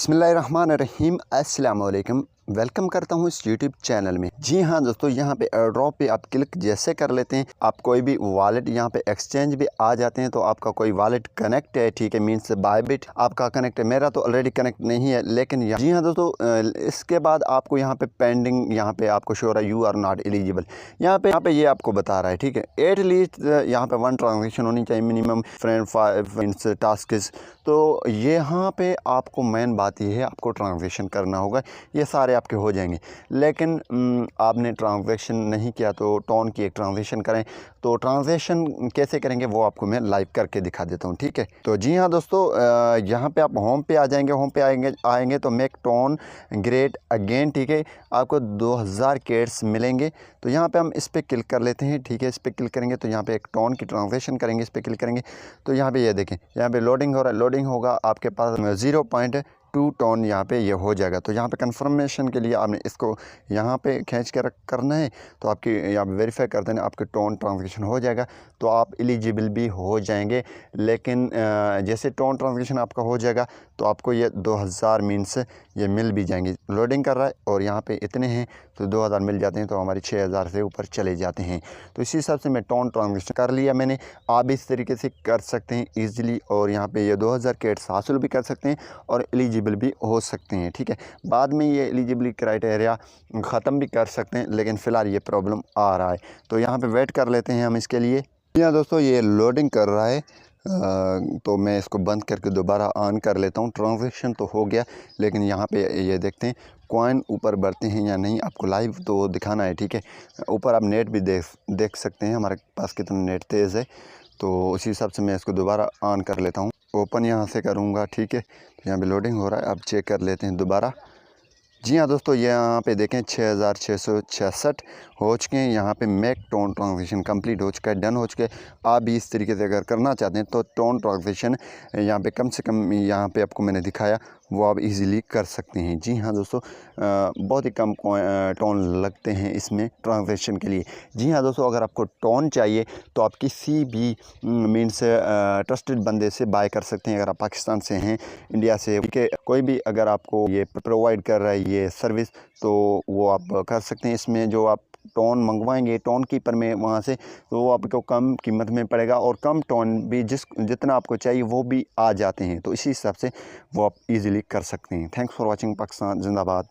बिस्मिल्लाहिर्रहमानिर्रहीम अस्सलाम वालेकुम। वेलकम करता हूँ इस यूट्यूब चैनल में। जी हाँ दोस्तों, यहाँ पे एयर ड्रॉप पे आप क्लिक जैसे कर लेते हैं, आप कोई भी वॉलेट यहाँ पे एक्सचेंज भी आ जाते हैं। तो आपका कोई वॉलेट कनेक्ट है, ठीक है, मीन्स बायबिट आपका कनेक्ट है। मेरा तो ऑलरेडी कनेक्ट नहीं है, लेकिन जी हाँ दोस्तों, इसके बाद आपको यहाँ पे पेंडिंग, यहाँ पे आपको शो रहा है यू आर नॉट एलिजिबल। यहाँ पे ये आपको बता रहा है, ठीक है। एटलीस्ट यहाँ पे 1 ट्रांजेक्शन होनी चाहिए मिनिमम, फ्रेंड 5 टास्क। तो यहाँ पे आपको मेन बात ये है, आपको ट्रांजेक्शन करना होगा, ये सारे आपके हो जाएंगे। लेकिन आपने ट्रांजेक्शन नहीं किया तो टोन की एक ट्रांजेक्शन करें। तो ट्रांजेक्शन कैसे करेंगे वो आपको मैं लाइव करके दिखा देता हूँ, ठीक है। तो जी हाँ दोस्तों, यहाँ पे आप होम पे आ जाएंगे। होम पे आएंगे तो मेक टोन ग्रेट अगेन, ठीक है। आपको 2000 केट्स मिलेंगे। तो यहाँ पे हम इस पर क्लिक कर लेते हैं, ठीक है। इस पर क्लिक करेंगे तो यहाँ पे एक टोन की ट्रांजेक्शन करेंगे, इस पर क्लिक करेंगे तो यहाँ पे ये देखें, यहाँ पे लोडिंग हो रहा है। लोडिंग होगा, आपके पास 0.2 टोन यहाँ पे ये हो जाएगा। तो यहाँ पे कंफर्मेशन के लिए आपने इसको यहाँ पे खींच कर करना है। तो आपकी यहाँ पे वेरीफाई कर देना, आपके टोन ट्रांजेक्शन हो जाएगा तो आप एलिजिबल भी हो जाएंगे। लेकिन जैसे टोन ट्रांजेक्शन आपका हो जाएगा तो आपको ये 2000 मीन्स ये मिल भी जाएंगे। लोडिंग कर रहा है और यहाँ पे इतने हैं तो 2000 मिल जाते हैं, तो हमारी 6000 से ऊपर चले जाते हैं। तो इसी हिसाब से मैं टोन ट्रांजेक्शन कर लिया मैंने। आप इस तरीके से कर सकते हैं ईज़िली, और यहाँ पे ये 2000 केट्स हासिल भी कर सकते हैं और एलिजिबल भी हो सकते हैं, ठीक है। बाद में ये एलिजिबिलिटी क्राइटेरिया ख़त्म भी कर सकते हैं, लेकिन फ़िलहाल ये प्रॉब्लम आ रहा है। तो यहाँ पे वेट कर लेते हैं हम इसके लिए। यहाँ दोस्तों ये लोडिंग कर रहा है, तो मैं इसको बंद करके दोबारा ऑन कर लेता हूँ। ट्रांजेक्शन तो हो गया, लेकिन यहाँ पे ये देखते हैं कॉइन ऊपर बढ़ते हैं या नहीं। आपको लाइव तो दिखाना है, ठीक है। ऊपर आप नेट भी देख सकते हैं हमारे पास कितना नेट तेज़ है। तो उसी हिसाब से मैं इसको दोबारा ऑन कर लेता हूँ। ओपन यहाँ से करूँगा, ठीक है। तो यहाँ पे लोडिंग हो रहा है, अब चेक कर लेते हैं दोबारा। जी हाँ दोस्तों, ये यहाँ पे देखें 6666 हो चुके हैं। यहाँ पे मेक टोन ट्रांजेक्शन कंप्लीट हो चुका है, डन हो चुके हैं। आप भी इस तरीके से अगर करना चाहते हैं तो टोन ट्रांजेक्शन यहाँ पे कम से कम, यहाँ पे आपको मैंने दिखाया, वो आप इजीली कर सकते हैं। जी हाँ दोस्तों, बहुत ही कम टोन लगते हैं इसमें ट्रांजेक्शन के लिए। जी हाँ दोस्तों, अगर आपको टोन चाहिए तो आप किसी भी मीन्स ट्रस्टेड बंदे से बाय कर सकते हैं। अगर आप पाकिस्तान से हैं, इंडिया से, ठीक है, कोई भी अगर आपको ये प्रोवाइड कर रहा है ये सर्विस, तो वो आप कर सकते हैं। इसमें जो आप टोन मंगवाएंगे टोन कीपर में वहाँ से, तो वो आपको कम कीमत में पड़ेगा, और कम टोन भी जितना आपको चाहिए वो भी आ जाते हैं। तो इसी हिसाब से वो आप इजीली कर सकते हैं। Thanks for watching. पाकिस्तान जिंदाबाद।